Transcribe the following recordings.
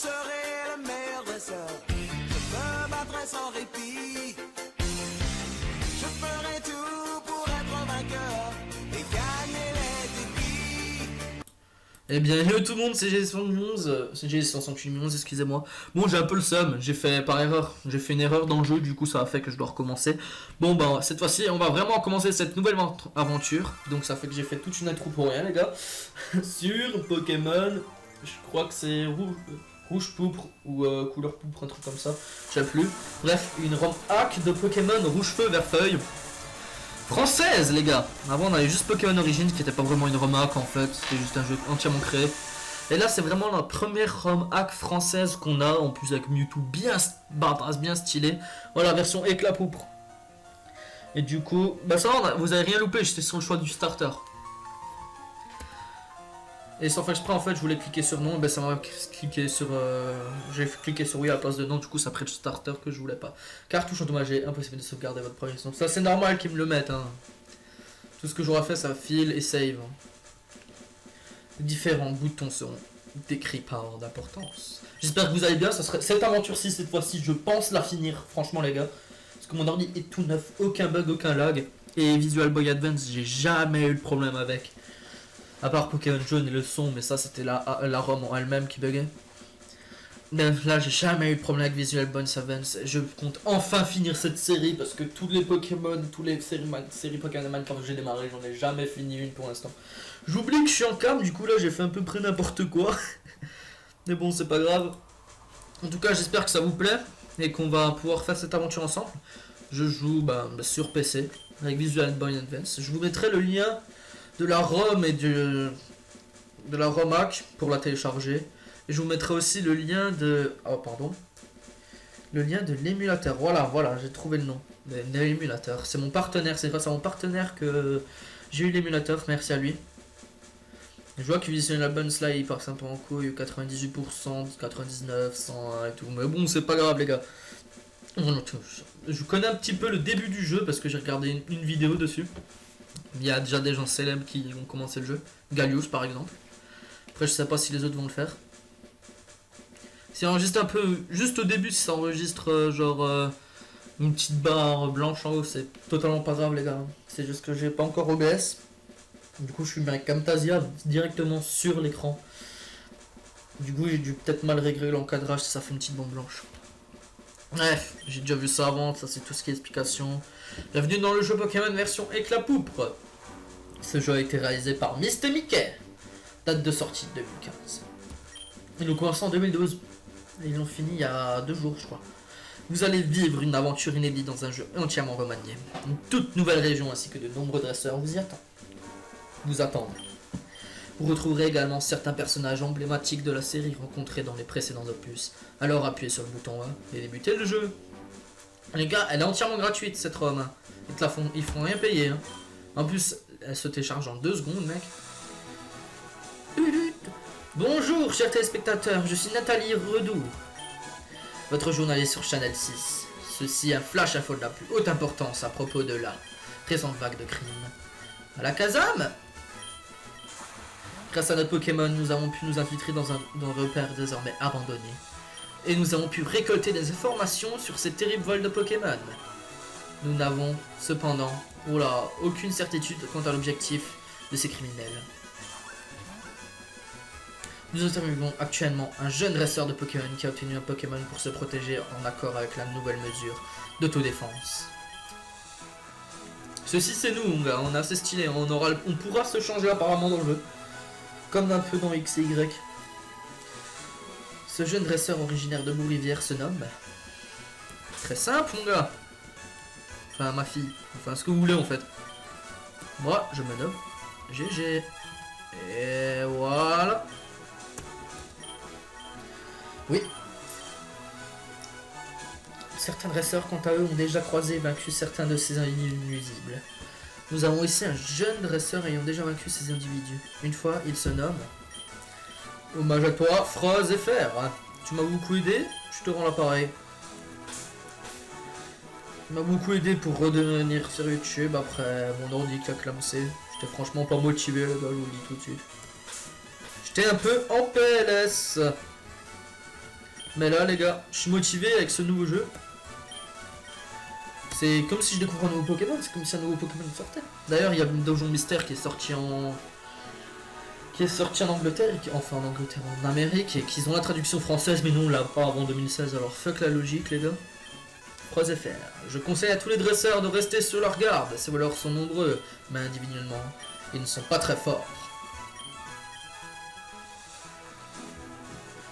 serai le meilleur dresseur. Je me battrai sans répit. Je ferai tout pour être vainqueur et gagner les défis. Eh bien, hello tout le monde, c'est G111, c'est G111, excusez-moi. Bon, j'ai un peu le seum, j'ai fait par erreur, j'ai fait une erreur dans le jeu, du coup ça a fait que je dois recommencer. Bon, bah, cette fois-ci, on va vraiment commencer cette nouvelle aventure. Donc ça fait que j'ai fait toute une intro pour rien, les gars. Sur Pokémon, je crois que c'est rouge pourpre ou couleur pourpre, un truc comme ça, je sais plus. Bref, une ROM hack de Pokémon rouge feu vert feuille. Française, les gars. Avant on avait juste Pokémon Origins qui était pas vraiment une ROM hack en fait, c'était juste un jeu entièrement créé. Et là c'est vraiment la première ROM hack française qu'on a, en plus avec Mewtwo bien badass, bien stylé. Voilà, version éclat pourpre. Et du coup, bah ça va, vous avez rien loupé, j'étais sur le choix du starter. Et sans faire exprès, en fait, je voulais cliquer sur non, ben ça m'a cliqué sur. J'ai cliqué sur oui à la place de non, du coup, ça prête le starter que je voulais pas. Cartouche endommagée, impossible de sauvegarder votre progression. Ça, c'est normal qu'ils me le mettent. Hein. Tout ce que j'aurais fait, ça file et save. Différents boutons seront décrits par ordre d'importance. J'espère que vous allez bien. Ça serait cette aventure-ci, cette fois-ci, je pense la finir, franchement, les gars. Parce que mon ordi est tout neuf, aucun bug, aucun lag. Et Visual Boy Advance, j'ai jamais eu de problème avec. À part Pokémon jaune et le son, mais ça c'était la ROM en elle-même qui buguait. Là j'ai jamais eu de problème avec Visual Boy Advance. Je compte enfin finir cette série parce que tous les Pokémon, toutes les séries Pokémon quand j'ai démarré, j'en ai jamais fini une pour l'instant. J'oublie que je suis en cam, du coup là j'ai fait un peu près n'importe quoi. Mais bon, c'est pas grave. En tout cas, j'espère que ça vous plaît et qu'on va pouvoir faire cette aventure ensemble. Je joue sur PC avec Visual Boy Advance. Je vous mettrai le lien de la ROM et de la ROM hack pour la télécharger. Et je vous mettrai aussi le lien de... Oh, pardon. Le lien de l'émulateur. Voilà, j'ai trouvé le nom de l'émulateur. C'est mon partenaire, c'est grâce à mon partenaire que j'ai eu l'émulateur, merci à lui. Je vois que Visual Bounce là, il part un peu en couille, 98%, 99%, 101 et tout. Mais bon, c'est pas grave, les gars. Je connais un petit peu le début du jeu parce que j'ai regardé une vidéo dessus. Il y a déjà des gens célèbres qui ont commencé le jeu. Gallius par exemple. Après je sais pas si les autres vont le faire. Si ça enregistre un peu, juste au début, si ça enregistre une petite barre blanche en haut, c'est totalement pas grave, les gars. C'est juste que j'ai pas encore OBS. Du coup je suis avec Camtasia directement sur l'écran. Du coup j'ai dû peut-être mal régler l'encadrage si ça fait une petite bande blanche. Bref, j'ai déjà vu ça avant, ça c'est tout ce qui est explication. Bienvenue dans le jeu Pokémon version éclat pourpre. Ce jeu a été réalisé par Mr Mickey. Date de sortie 2015. Ils l'ont commencé en 2012. Et ils l'ont fini il y a 2 jours, je crois. Vous allez vivre une aventure inédite dans un jeu entièrement remanié. Une toute nouvelle région ainsi que de nombreux dresseurs vous attendent. Vous retrouverez également certains personnages emblématiques de la série rencontrés dans les précédents opus. Alors appuyez sur le bouton A et débutez le jeu. Les gars, elle est entièrement gratuite cette ROM. Hein. Ils font rien payer. Hein. En plus, elle se télécharge en 2 secondes, mec. Bonjour, chers téléspectateurs, je suis Nathalie Redoux, votre journaliste sur Channel 6. Ceci est un flash info de la plus haute importance à propos de la présente vague de crimes. À la Kazam, grâce à notre Pokémon, nous avons pu nous infiltrer dans un repère désormais abandonné. Et nous avons pu récolter des informations sur ces terribles vols de Pokémon. Nous n'avons cependant aucune certitude quant à l'objectif de ces criminels. Nous observons actuellement un jeune dresseur de Pokémon qui a obtenu un Pokémon pour se protéger en accord avec la nouvelle mesure d'autodéfense. Ceci c'est nous, mon gars, on est assez stylé, on pourra se changer apparemment dans le jeu. Comme un peu dans X et Y. Ce jeune dresseur originaire de Bourg-Rivière se nomme... Très simple, mon gars. Enfin, ma fille. Enfin, ce que vous voulez, en fait. Moi, je me nomme GG. Et voilà. Oui. Certains dresseurs, quant à eux, ont déjà croisé et vaincu certains de ces individus nuisibles. Nous avons ici un jeune dresseur ayant déjà vaincu ces individus. Une fois, il se nomme... Hommage à toi, Phrase FR. Tu m'as beaucoup aidé, je te rends l'appareil. Tu m'as beaucoup aidé pour redevenir sur YouTube après mon ordi qui a clamsé. J'étais franchement pas motivé, le gars, je vous le dis tout de suite. J'étais un peu en PLS. Mais là les gars, je suis motivé avec ce nouveau jeu. C'est comme si je découvrais un nouveau Pokémon, c'est comme si un nouveau Pokémon sortait. D'ailleurs, il y a le Donjon Mystère qui est sorti en Angleterre, enfin en Angleterre, en Amérique, et qu'ils ont la traduction française, mais non, on l'a pas avant 2016, alors fuck la logique les gars. Croisez faire. Je conseille à tous les dresseurs de rester sur leur garde, ces voleurs sont nombreux, mais individuellement, ils ne sont pas très forts.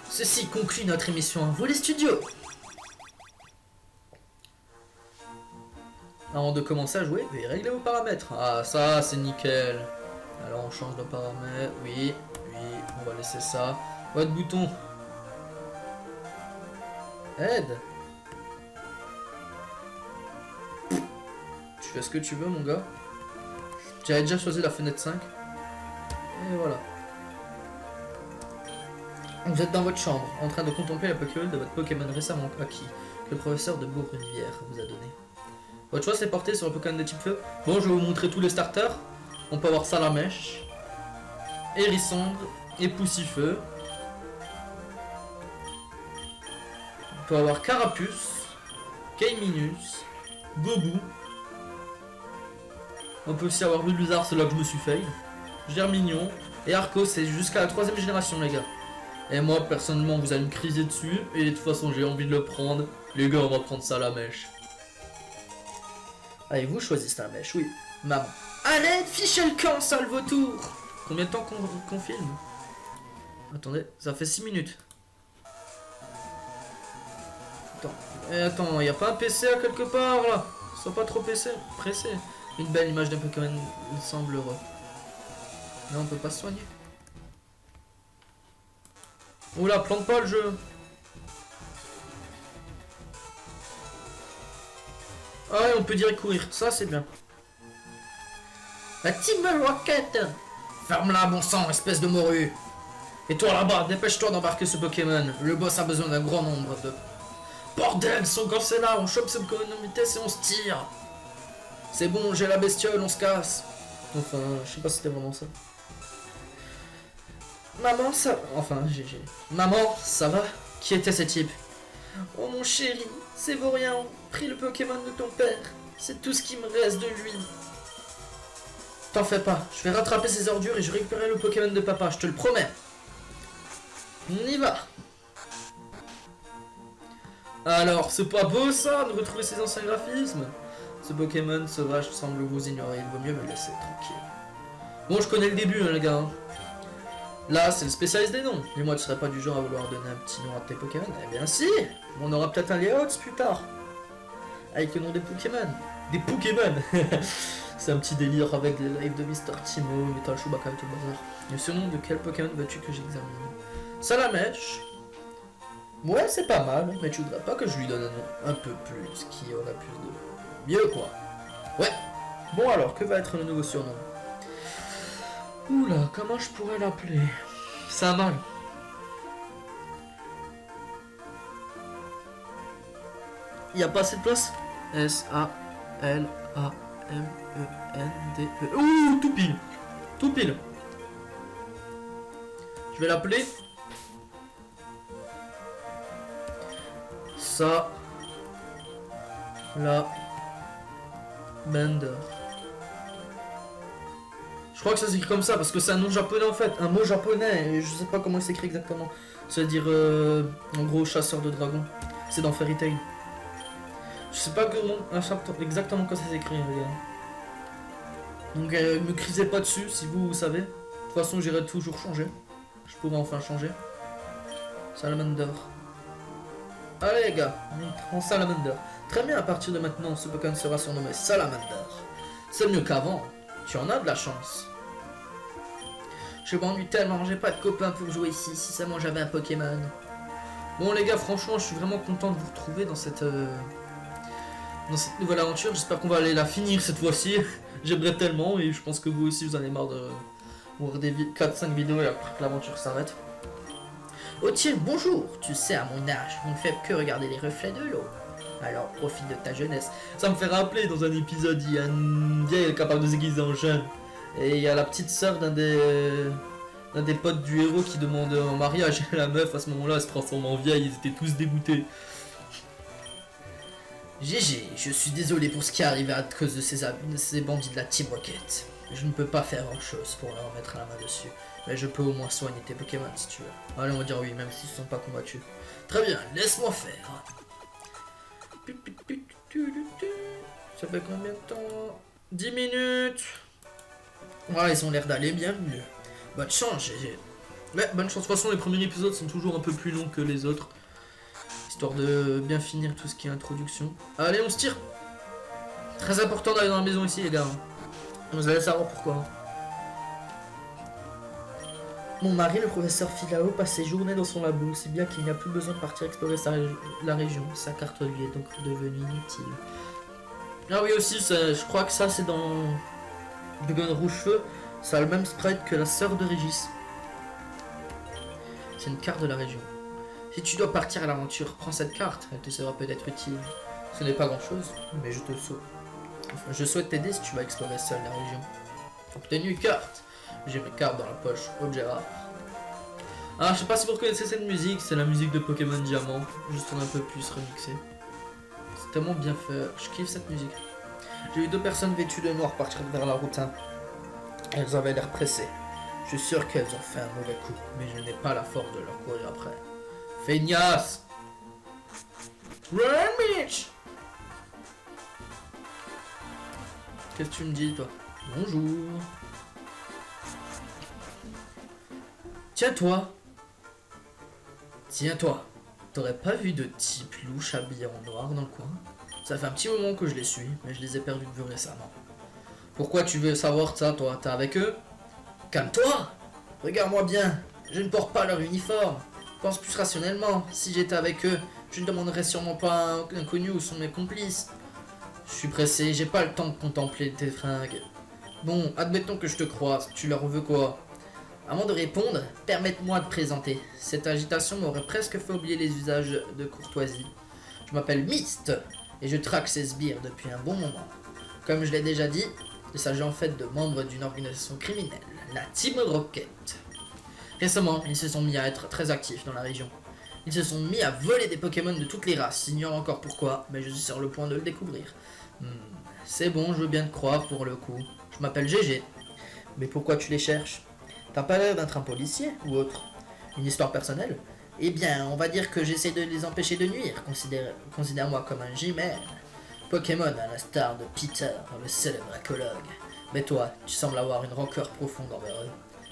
Ceci conclut notre émission à vous les studios. Avant de commencer à jouer, veuillez régler vos paramètres. Ah, ça, c'est nickel. Alors, on change de paramètres. Oui, on va laisser ça. Votre bouton. Aide. Tu fais ce que tu veux, mon gars. J'avais déjà choisi la fenêtre 5. Et voilà. Vous êtes dans votre chambre, en train de contempler la Pokéball de votre Pokémon récemment acquis, que le professeur de Bourg-Rivière vous a donné. Votre choix s'est porté sur le Pokémon de type feu. Bon, je vais vous montrer tous les starters. On peut avoir Salamèche, Hérissandre et Poussifeu. On peut avoir Carapuce, Keiminus, Gobou. On peut aussi avoir Bulbizarre, c'est là que je me suis fail. Germignon et Arco, c'est jusqu'à la 3ème génération les gars. Et moi personnellement vous allez me criser dessus. Et de toute façon j'ai envie de le prendre. Les gars on va prendre Salamèche. Allez, vous choisissez la mèche, oui. Maman. Allez, fichez le camp, sale vautour. Combien de temps qu'on filme? Attendez, ça fait 6 minutes. Attends, y a pas un PC à quelque part là? Sois pas trop pressé. Une belle image d'un Pokémon, il semble heureux. Là, on peut pas se soigner. Oula, plante pas le jeu. Ah ouais, on peut direct courir, ça c'est bien. La Team Rocket. Ferme-la, bon sang, espèce de morue. Et toi là-bas, dépêche-toi d'embarquer ce Pokémon. Le boss a besoin d'un grand nombre de... Bordel, son corps c'est là, on chope ce Pokémon en vitesse et on se tire. C'est bon, j'ai la bestiole, on se casse. Enfin, je sais pas si c'était vraiment ça. Maman, ça... Enfin, GG. Maman, ça va? Qui était ce type? Oh mon chéri, c'est Vaurien, pris le Pokémon de ton père. C'est tout ce qui me reste de lui. T'en fais pas, je vais rattraper ces ordures et je récupérerai le Pokémon de papa, je te le promets. On y va. Alors, c'est pas beau ça, de retrouver ses anciens graphismes? Ce Pokémon sauvage semble vous ignorer, il vaut mieux me laisser tranquille. Bon, je connais le début, hein, les gars. Là, c'est le spécialiste des noms. Dis-moi, tu serais pas du genre à vouloir donner un petit nom à tes Pokémon? Eh bien si. On aura peut-être un Léox plus tard. Avec le nom des Pokémon. Des Pokémon. C'est un petit délire avec les lives de Mr. Timo, Metal Chewbacca et tout le bazar. Le surnom de quel Pokémon veux-tu que j'examine? Salamèche. Ouais, c'est pas mal, mais tu voudrais pas que je lui donne un nom un peu plus, qui aurait plus de... mieux, quoi. Ouais. Bon alors, que va être le nouveau surnom? Oula, comment je pourrais l'appeler? Ça a mal. Il n'y a pas assez de place? S-A-L-A-M-E-N-D-E. Ouh, tout pile. Tout pile. Je vais l'appeler... Ça... La... Bender. Je crois que ça s'écrit comme ça parce que c'est un nom japonais en fait, un mot japonais et je sais pas comment il s'écrit exactement. Ça veut dire en gros chasseur de dragons. C'est dans Fairy Tail. Je sais pas exactement quoi ça s'écrit les gars. Donc me crisez pas dessus si vous savez. De toute façon j'irai toujours changer. Je pourrais enfin changer. Salamander. Allez les gars, on prend Salamander. Très bien, à partir de maintenant ce Pokémon sera surnommé Salamander. C'est mieux qu'avant. Tu en as de la chance. Je m'ennuie tellement, j'ai pas de copains pour jouer ici, si seulement j'avais un Pokémon. Bon les gars, franchement, je suis vraiment content de vous retrouver dans cette nouvelle aventure. J'espère qu'on va aller la finir cette fois-ci. J'aimerais tellement et je pense que vous aussi vous en avez marre de voir des 4-5 vidéos et après que l'aventure s'arrête. Oh tiens, bonjour. Tu sais, à mon âge, on ne fait que regarder les reflets de l'eau. Alors profite de ta jeunesse. Ça me fait rappeler dans un épisode, il y a une vieille capable de se déguiser en jeune. Et il y a la petite sœur d'un des On a des potes du héros qui demandent en mariage et la meuf à ce moment-là elle se transforme en vieille, ils étaient tous dégoûtés. GG, je suis désolé pour ce qui est arrivé à cause de ces bandits de la Team Rocket. Je ne peux pas faire grand chose pour leur mettre la main dessus. Mais je peux au moins soigner tes Pokémon si tu veux. Allez, on va dire oui, même s'ils ne sont pas combattus. Très bien, laisse-moi faire. Ça fait combien de temps? 10 minutes. Ouais, ils ont l'air d'aller bien mieux. Bonne chance, GG. Ouais, bonne chance. De toute façon, les premiers épisodes sont toujours un peu plus longs que les autres. Histoire de bien finir tout ce qui est introduction. Allez, on se tire. Très important d'aller dans la maison ici, les gars. Vous allez savoir pourquoi. Mon mari, le professeur Filao, passe ses journées dans son labo, si bien qu'il n'y a plus besoin de partir explorer la région. Sa carte lui est donc devenue inutile. Ah oui aussi, je crois que ça c'est dans Dragon Rouge Feu. Ça a le même sprite que la sœur de Régis. C'est une carte de la région. Si tu dois partir à l'aventure, prends cette carte, elle te sera peut-être utile. Ce n'est pas grand chose, mais je te souhaite. Enfin, je souhaite t'aider si tu vas explorer seul la région. Obtenu carte. J'ai mes cartes dans la poche, objet rare. Ah, je sais pas si vous reconnaissez cette musique, c'est la musique de Pokémon Diamant, juste un peu plus remixée. C'est tellement bien fait, je kiffe cette musique. J'ai vu 2 personnes vêtues de noir partir vers la route 1. Elles avaient l'air pressées. Je suis sûr qu'elles ont fait un mauvais coup, mais je n'ai pas la force de leur courir après. Feignasse! Run, bitch! Qu'est-ce que tu me dis, toi? Bonjour. Tiens-toi. Tiens-toi. T'aurais pas vu de type louche habillé en noir dans le coin? Ça fait un petit moment que je les suis, mais je les ai perdus de vue récemment. Pourquoi tu veux savoir ça, toi? T'es avec eux? Calme-toi! Regarde-moi bien. Je ne porte pas leur uniforme. Pense plus rationnellement. Si j'étais avec eux, je ne demanderais sûrement pas à un inconnu où sont mes complices. Je suis pressé, j'ai pas le temps de contempler tes fringues. Bon, admettons que je te croise. Tu leur veux quoi? Avant de répondre, permette-moi de présenter. Cette agitation m'aurait presque fait oublier les usages de courtoisie. Je m'appelle Myst, et je traque ces sbires depuis un bon moment. Comme je l'ai déjà dit, il s'agit en fait de membres d'une organisation criminelle, la Team Rocket. Récemment, ils se sont mis à être très actifs dans la région. Ils se sont mis à voler des Pokémon de toutes les races, j'ignore encore pourquoi, mais je suis sur le point de le découvrir. C'est bon, je veux bien te croire pour le coup. Je m'appelle GG. Mais pourquoi tu les cherches? T'as pas l'air d'être un policier ou autre? Une histoire personnelle? Eh bien, on va dire que j'essaie de les empêcher de nuire. Considère-moi comme un G-Man. Pokémon à l'instar de Peter, le célèbre écologue. Mais toi, tu sembles avoir une rancœur profonde envers eux.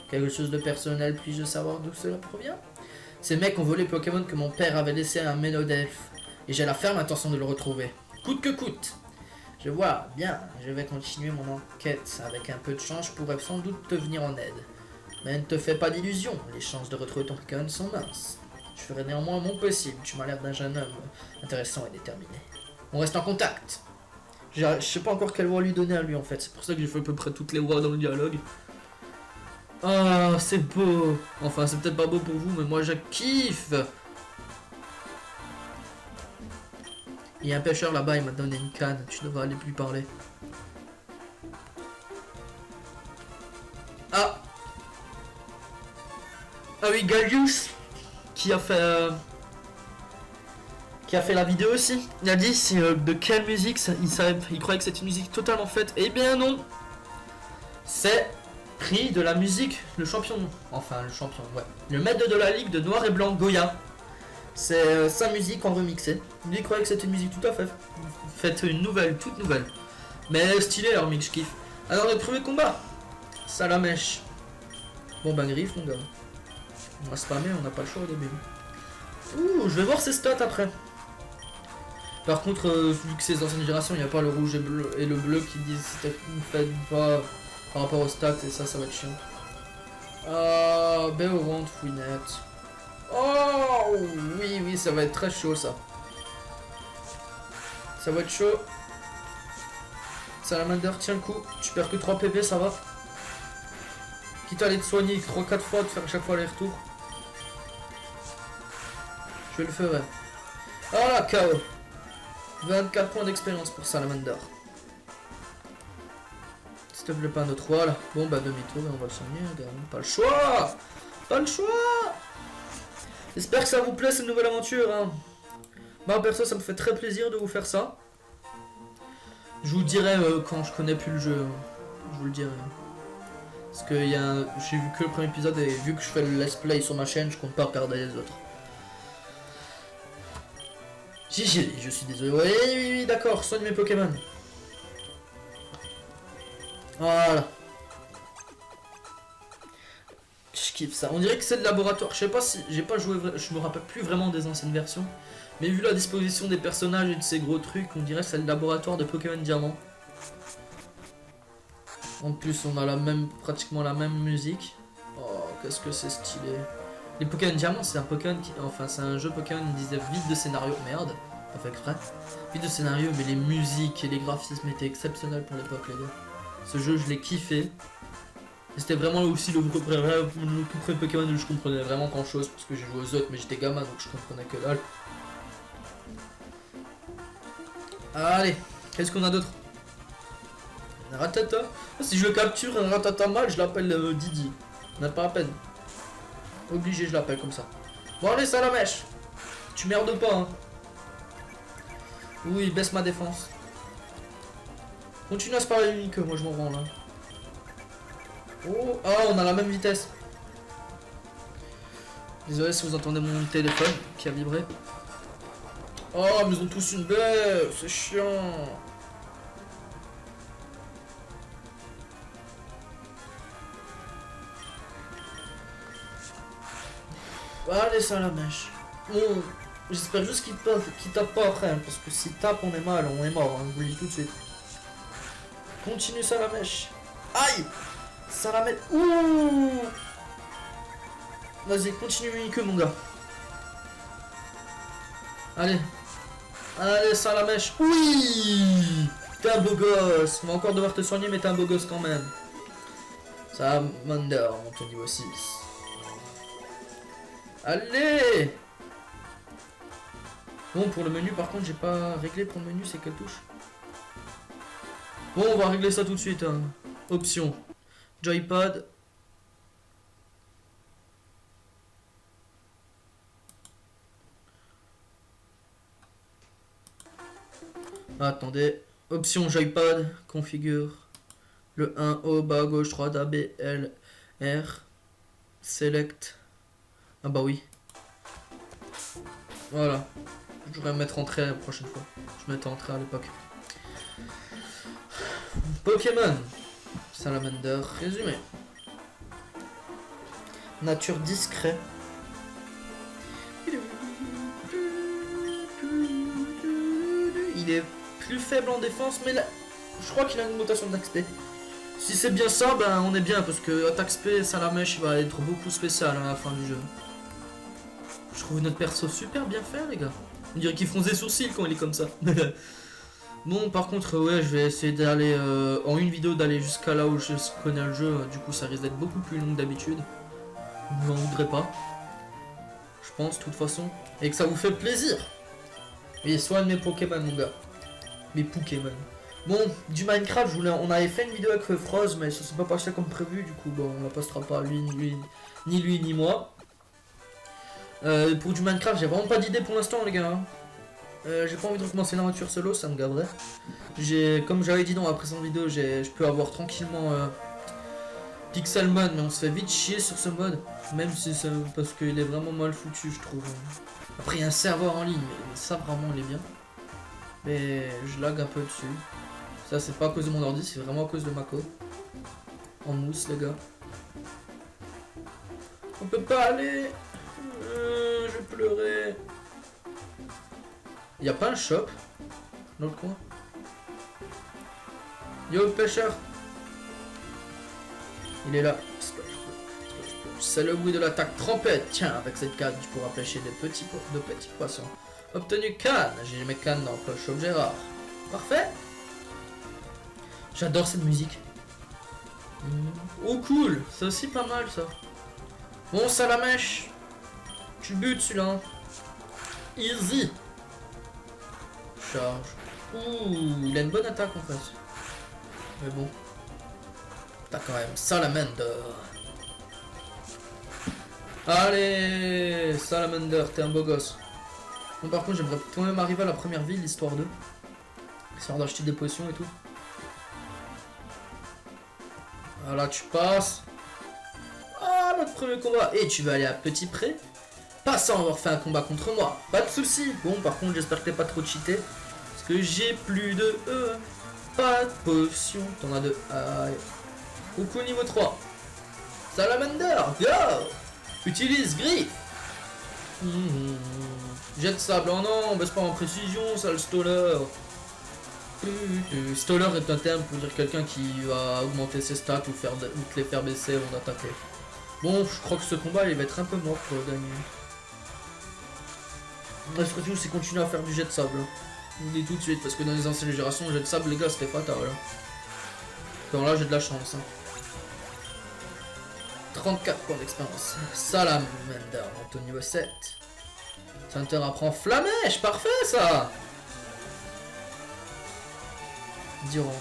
Quelque chose de personnel, puis-je savoir d'où cela provient? Ces mecs ont volé Pokémon que mon père avait laissé à un Ménodelfe. Et j'ai la ferme intention de le retrouver. Coûte que coûte. Je vois, bien, je vais continuer mon enquête. Avec un peu de chance, je pourrais sans doute te venir en aide. Mais ne te fais pas d'illusions, les chances de retrouver ton Pokémon sont minces. Je ferai néanmoins mon possible, tu m'as l'air d'un jeune homme intéressant et déterminé. On reste en contact. Je sais pas encore quelle voix lui donner à lui en fait, c'est pour ça que j'ai fait à peu près toutes les voix dans le dialogue. Ah, c'est beau. Enfin, c'est peut-être pas beau pour vous, mais moi je kiffe. Il y a un pêcheur là-bas, il m'a donné une canne, tu devrais aller lui parler. Ah! Ah oui, Gallius, qui a fait la vidéo aussi. Il a dit c'est de quelle musique il croyait que c'était une musique totalement faite. Eh bien non, c'est pris de la musique, le champion, ouais, le maître de la ligue de Noir et Blanc, Goya. C'est sa musique en remixé. Lui il croyait que c'était une musique tout à fait faite, une nouvelle, toute nouvelle. Mais stylé leur mix, je kiffe. Alors le premier combat, Salamèche. Bon ben griffe mon gars. On va spammer, on n'a pas le choix au début. Ouh, je vais voir ses stats après. Par contre, vu que c'est les anciennes générations, il n'y a pas le rouge et le bleu qui disent si t'as fait ou pas par rapport aux stats, et ça va être chiant. Ah, Béorante, Fouinette. Oh, oui, ça va être très chaud ça. Ça va être chaud. Salamander, tiens le coup. Tu perds que 3 PV, ça va. Quitte à aller te soigner 3-4 fois, de faire chaque fois les retours. Je le ferai. Ah, KO. 24 points d'expérience pour Salamander. S'il te plaît, pas un autre. Voilà. Bon, bah, demi-tour et on va le soigner, gars. Pas le choix. Pas le choix. J'espère que ça vous plaît, cette nouvelle aventure. Hein. Moi, perso, ça me fait très plaisir de vous faire ça. Je vous dirai quand je connais plus le jeu. Je vous le dirai. Parce que j'ai vu que le premier épisode et vu que je fais le let's play sur ma chaîne, je compte pas regarder les autres. Je suis désolé. Oui, d'accord, soigne mes Pokémon. Voilà. Je kiffe ça. On dirait que c'est le laboratoire. Je sais pas si j'ai pas joué. Je me rappelle plus vraiment des anciennes versions. Mais vu la disposition des personnages et de ces gros trucs, on dirait que c'est le laboratoire de Pokémon Diamant. En plus, on a pratiquement la même musique. Oh, qu'est-ce que c'est stylé. Les Pokémon Diamant, c'est un Pokémon enfin, c'est un jeu Pokémon, ils disaient vide de scénario. Merde, pas fait exprès. Vide de scénario, mais les musiques et les graphismes étaient exceptionnels pour l'époque, les gars. Ce jeu, je l'ai kiffé. C'était vraiment aussi le tout premier Pokémon où je comprenais vraiment grand chose. Parce que j'ai joué aux autres, mais j'étais gamin, donc je comprenais que dalle. Allez, qu'est-ce qu'on a d'autre? Ratata. Si je le capture un Ratata mal, je l'appelle Didi. On n'a pas la peine. Obligé, je l'appelle comme ça. Bon, allez, Salamèche. Tu merdes pas, hein. Oui, baisse ma défense. Continue à se parler unique, moi je m'en rends là. Oh, ah, on a la même vitesse. Désolé si vous entendez mon téléphone qui a vibré. Oh, mais ils ont tous une belle, c'est chiant. Allez, Salamèche. Bon, j'espère juste qu'il tape pas après, hein, parce que s'il tape, on est mal, on est mort, hein, je vous le dis tout de suite. Continue, Salamèche. Aïe! Salamèche. Ouh! Vas-y, continue unique, mon gars. Allez. Allez, Salamèche. Oui! T'es un beau gosse. On va encore devoir te soigner, mais t'es un beau gosse quand même. Salamander, monte au niveau 6. Allez! Bon, pour le menu, par contre, j'ai pas réglé pour le menu, c'est quelle touche? Bon, on va régler ça tout de suite. Hein. Option. Joypad. Attendez. Option Joypad. Configure. Le 1 haut, bas à gauche, 3 A, B, L, R. Select. Ah bah oui. Voilà. Je devrais me mettre entrée la prochaine fois. Je mettais entrée à l'époque. Pokémon. Salamander. Résumé. Nature discret. Il est plus faible en défense, mais là, je crois qu'il a une augmentation d'XP. Si c'est bien ça, ben on est bien, parce que attaque XP, Salamèche, il va être beaucoup spécial à la fin du jeu. Je trouve notre perso super bien fait, les gars. On dirait qu'ils font des sourcils quand il est comme ça. Bon, par contre, ouais, je vais essayer d'aller en une vidéo, d'aller jusqu'à là où je connais le jeu. Du coup, ça risque d'être beaucoup plus long que d'habitude. Vous n'en voudrez pas. Je pense, de toute façon. Et que ça vous fait plaisir. Et soigne mes Pokémon, mon gars. Mes Pokémon. Bon, du Minecraft, on avait fait une vidéo avec Froz, mais ça s'est pas passé comme prévu. Du coup, bon, on la postera pas, ni lui, ni moi. Pour du Minecraft, j'ai vraiment pas d'idée pour l'instant, les gars. J'ai pas envie de recommencer l'aventure solo, ça me garderait. Comme j'avais dit dans la précédente vidéo, je peux avoir tranquillement Pixelmon, mais on se fait vite chier sur ce mode. Même si c'est parce qu'il est vraiment mal foutu, je trouve. Après, il y a un serveur en ligne, mais ça vraiment, il est bien. Mais je lag un peu dessus. Ça, c'est pas à cause de mon ordi, c'est vraiment à cause de ma code. En mousse, les gars. On peut pas aller. Je vais pleurer. Y'a pas un shop dans le coin? Yo, pêcheur. Il est là. C'est le bruit de l'attaque trempette. Tiens, avec cette canne, tu pourras pêcher de petits poissons. Obtenu canne. J'ai mes cannes dans le poche objet rare. Parfait. J'adore cette musique. Oh cool. C'est aussi pas mal ça. Bon, Salamèche. Tu butes celui-là. Easy. Charge. Ouh, il a une bonne attaque en face. Mais bon. T'as quand même Salamander. Allez, Salamander, t'es un beau gosse. Bon, par contre, j'aimerais quand même arriver à la première ville, histoire de... Histoire d'acheter des potions et tout. Voilà, tu passes. Ah, notre premier combat. Et tu vas aller à petit pré. Pas sans avoir fait un combat contre moi. Pas de soucis. Bon, par contre, j'espère que t'es pas trop cheaté. Parce que j'ai plus de... pas de potions. T'en as deux. Aïe. Coucou niveau 3. Salamander, go. Utilise griffe. Jet de sable. Oh non, baisse pas en précision, sale stoller. Stoller est un terme pour dire quelqu'un qui va augmenter ses stats ou te les faire baisser avant d'attaquer. Bon, je crois que ce combat il va être un peu mort pour gagner. Le surtout c'est continuer à faire du jet de sable. Je vous le dis tout de suite parce que dans les anciennes générations, le jet de sable les gars c'était fatal. Donc là j'ai de la chance. 34 points d'expérience. Salamander, monte au niveau 7. Center apprend Flamèche, parfait ça. Durant,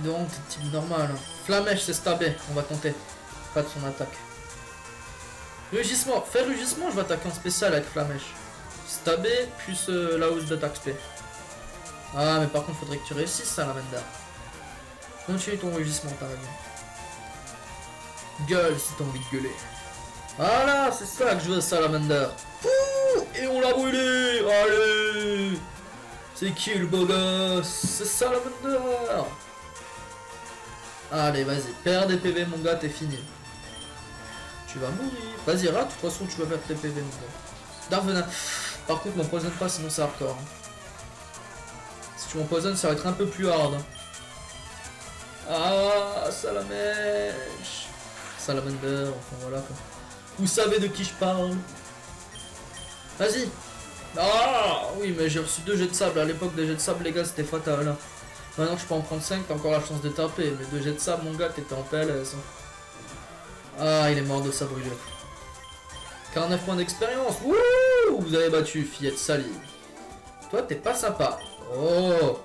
t'es type normal. Flamèche, c'est stabé, on va tenter. Pas de son attaque. Rugissement, fais rugissement, je vais attaquer en spécial avec Flamèche. Stabé, plus la hausse d'attaque spé. Ah, mais par contre, faudrait que tu réussisses, Salamander. Continue ton rugissement, t'as raison. Gueule si t'as envie de gueuler. Voilà, c'est ça que je veux, Salamander. Ouh, et on l'a brûlé. Allez. C'est qui le beau gosse? C'est Salamander. Allez, vas-y, perds des PV, mon gars, t'es fini. Tu vas mourir. Vas-y, rate, de toute façon, tu vas perdre tes PV, mon gars. Darvenin. Par contre, m'empoisonne pas, sinon c'est hardcore. Si tu m'empoisonnes, ça va être un peu plus hard. Ah, Salamèche. Salamander, enfin voilà quoi. Vous savez de qui je parle. Vas-y. Ah oui, mais j'ai reçu 2 jets de sable. À l'époque, des jets de sable, les gars, c'était fatal. Maintenant que je peux en prendre 5, t'as encore la chance de taper. Mais 2 jets de sable, mon gars, t'étais en PLS. Ah, il est mort de sa brûlure. 49 points d'expérience. Wouh, vous avez battu, fillette salie. Toi, t'es pas sympa. Oh.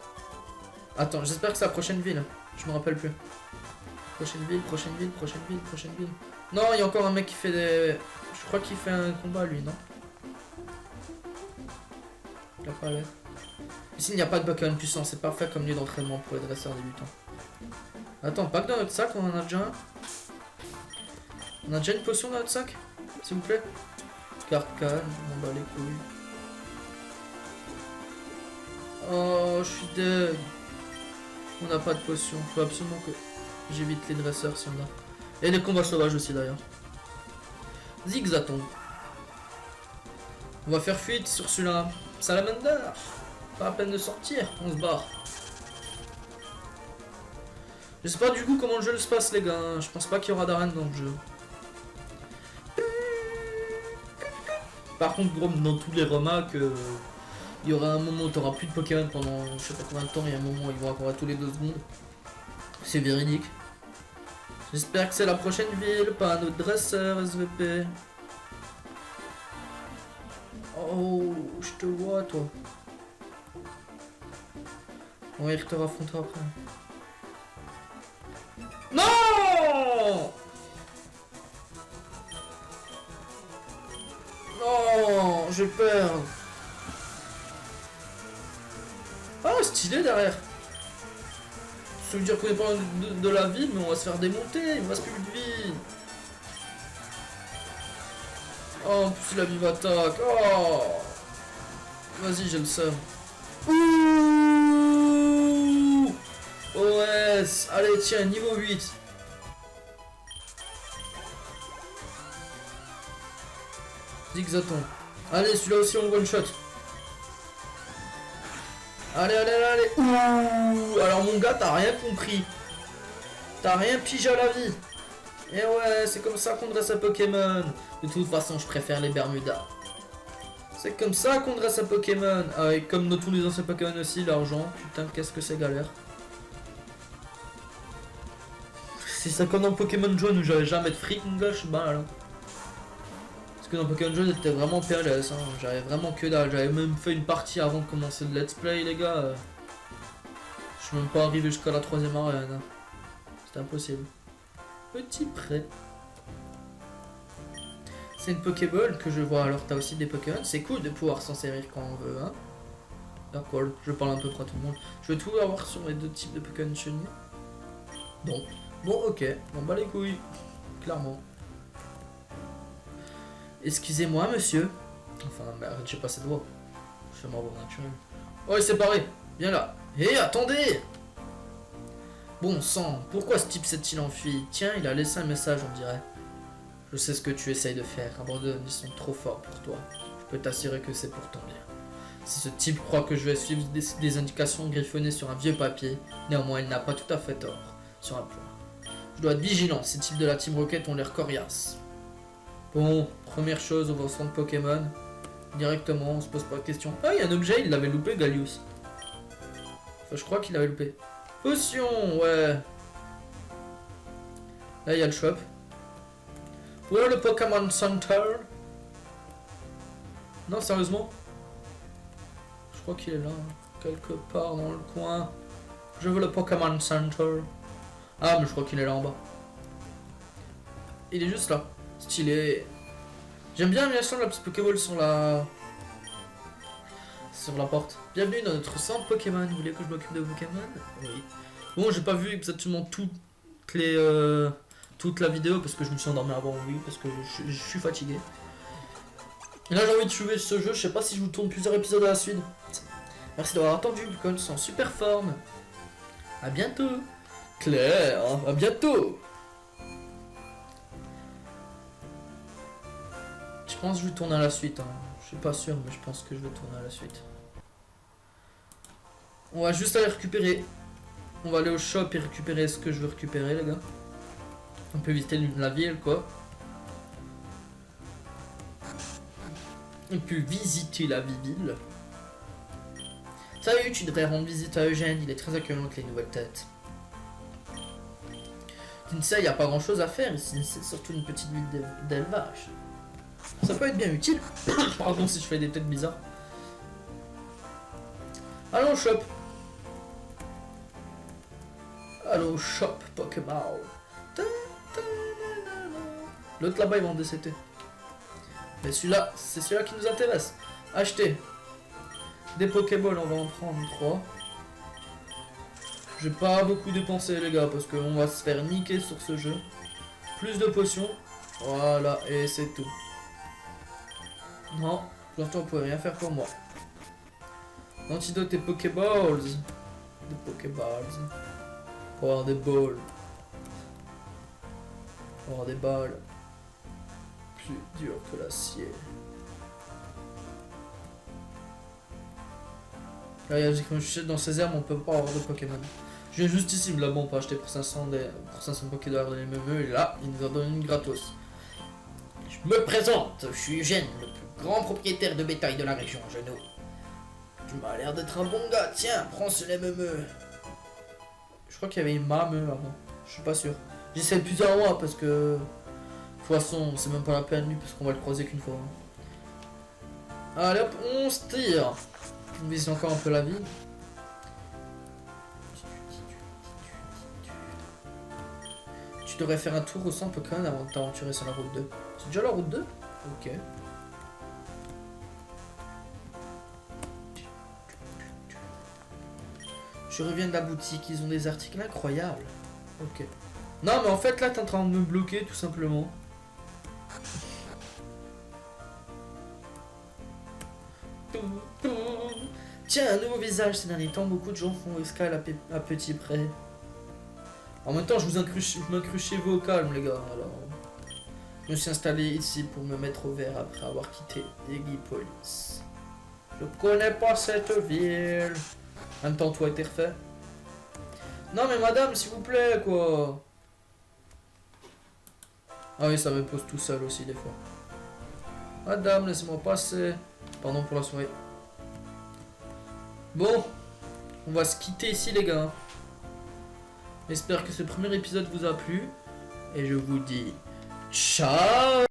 Attends, j'espère que c'est la prochaine ville. Je me rappelle plus. Prochaine ville, prochaine ville, prochaine ville, prochaine ville. Non, il y a encore un mec qui fait des... Je crois qu'il fait un combat, lui, non? Il a pas l'air. Ici, il n'y a pas de Pokémon puissant. C'est parfait comme lieu d'entraînement pour les dresseurs débutants. Attends, pas que dans notre sac, on en a déjà un. On a déjà une potion dans notre sac? S'il vous plaît. Carcane, on bat les couilles. Oh, je suis deg. On n'a pas de potion. Faut absolument que j'évite les dresseurs si on a. Et les combats sauvages aussi d'ailleurs. Zigzaton. On va faire fuite sur celui-là. Salamander. Pas la peine de sortir, on se barre. Je sais pas du coup comment le jeu se passe les gars. Je pense pas qu'il y aura d'arène dans le jeu. Par contre gros, dans tous les remarques, il y aura un moment où tu n'auras plus de Pokémon pendant je sais pas combien de temps. Il y a un moment où ils vont apparaître tous les 2 secondes. C'est véridique. J'espère que c'est la prochaine ville, pas un autre dresseur SVP. Oh, je te vois toi. On te raffrontera après. Non! Non, je perds. Ah, stylé derrière. Ça veut dire qu'on est pas de la ville, mais on va se faire démonter. Il me reste plus de vie. Oh, en plus la vive attaque. Oh. Vas-y, j'ai le seum. Ouh. OS. Allez, tiens, niveau 8. Zigzaton. Allez, celui-là aussi on one shot. Allez, allez, allez. Ouh. Alors mon gars, t'as rien compris. T'as rien pigé à la vie. Et ouais, c'est comme ça qu'on dresse un Pokémon. De toute façon, je préfère les Bermudas. C'est comme ça qu'on dresse un Pokémon. Ah, et comme dans tous les anciens Pokémon aussi, l'argent. Putain, qu'est-ce que c'est galère. C'est ça comme dans Pokémon jaune où j'avais jamais de fric, mon gars, je suis mal. Parce que dans Pokémon jaune, c'était vraiment PLS. Hein. J'avais vraiment que dalle. J'avais même fait une partie avant de commencer le let's play, les gars. Je suis même pas arrivé jusqu'à la 3ème arène. Hein. C'était impossible. petit prêt. C'est une Pokéball que je vois. Alors t'as aussi des Pokémon. C'est cool de pouvoir s'en servir quand on veut, hein. D'accord, je parle un peu pour tout le monde. Je veux tout avoir sur les deux types de Pokémon chenilles. Donc, bon, ok, on bat les couilles, clairement. Excusez-moi, monsieur. Enfin, merde, j'ai pas cette voix. Je fais ma voix naturelle. Oh, il s'est barré. Viens là. Hé, attendez. Bon sang, pourquoi ce type s'est-il enfui? Tiens, il a laissé un message, on dirait. Je sais ce que tu essayes de faire. Abandonne, ils sont trop forts pour toi. Je peux t'assurer que c'est pour ton bien. Si ce type croit que je vais suivre des indications griffonnées sur un vieux papier, néanmoins il n'a pas tout à fait tort sur un point. Je dois être vigilant, ces types de la Team Rocket ont l'air coriaces. Bon, première chose, on va au centre Pokémon. Directement, on se pose pas de questions. Ah, il y a un objet, il l'avait loupé, Gallius. Enfin, je crois qu'il l'avait loupé. Potion, ouais. Là, il y a le shop. Où est le Pokémon Center? Non, sérieusement? Je crois qu'il est là, quelque part dans le coin. Je veux le Pokémon Center. Ah, mais je crois qu'il est là en bas. Il est juste là. Stylé. J'aime bien l'animation de la petite Pokéball sur la porte. Bienvenue dans notre centre Pokémon. Vous voulez que je m'occupe de Pokémon? Oui. Bon, j'ai pas vu exactement toute la vidéo parce que je me suis endormi avant, oui, parce que je suis fatigué. Et là j'ai envie de jouer ce jeu, je sais pas si je vous tourne plusieurs épisodes à la suite. Merci d'avoir attendu, les Pokémon sont en super forme. A bientôt. Claire, à bientôt. Je pense que je vais tourner à la suite, hein. Je suis pas sûr, mais je pense que je vais tourner à la suite. On va juste aller récupérer. On va aller au shop et récupérer ce que je veux récupérer, les gars. On peut visiter la ville, quoi. On peut visiter la ville. Salut, tu devrais rendre visite à Eugène, il est très accueillant avec les nouvelles têtes. Tu ne sais, il n'y a pas grand chose à faire ici, c'est surtout une petite ville d'élevage. Ça peut être bien utile. Pardon si je fais des têtes bizarres. Allons au shop. Allons au shop Pokémon. L'autre là-bas il vend des CT. Mais celui-là, c'est celui-là qui nous intéresse. Acheter. Des Pokéballs, on va en prendre 3. J'ai pas beaucoup dépensé les gars parce qu'on va se faire niquer sur ce jeu. Plus de potions. Voilà, et c'est tout. Non, pour l'instant, on peut rien faire pour moi. Antidote et Pokéballs. Des Pokéballs. Pour avoir des balls. Pour avoir des balles. Plus dur que l'acier. Là, quand je suis dans ces herbes, on peut pas avoir de Pokémon. Je viens juste ici, mais là-bas, on peut acheter pour 500 Pokédollars de MME, et là, il nous en donne une gratos. Je me présente, je suis Eugène, le plus grand propriétaire de bétail de la région, Genou. Tu m'as l'air d'être un bon gars, tiens, prends ce MME. Je crois qu'il y avait une MAME avant, je suis pas sûr. J'essaie plusieurs mois parce que... De toute façon, c'est même pas la peine lui, parce qu'on va le croiser qu'une fois. Allez hop, on se tire. On vise encore un peu la vie. Tu devrais faire un tour au centre Pokémon avant de t'aventurer sur la route 2. C'est déjà la route 2? Ok. Je reviens de la boutique, ils ont des articles incroyables. Ok. Non mais en fait là t'es en train de me bloquer tout simplement. Tiens, un nouveau visage ces derniers temps, beaucoup de gens font escale à petit près. En même temps, je m'incruste chez vous au calme, les gars. Alors, je me suis installé ici pour me mettre au vert après avoir quitté Aegipolis. Je connais pas cette ville. En même temps, tout a été refait. Non, mais madame, s'il vous plaît, quoi. Ah oui, ça me pose tout seul aussi, des fois. Madame, laissez-moi passer. Pardon pour la soirée. Bon, on va se quitter ici les gars. J'espère que ce premier épisode vous a plu. Et je vous dis ciao.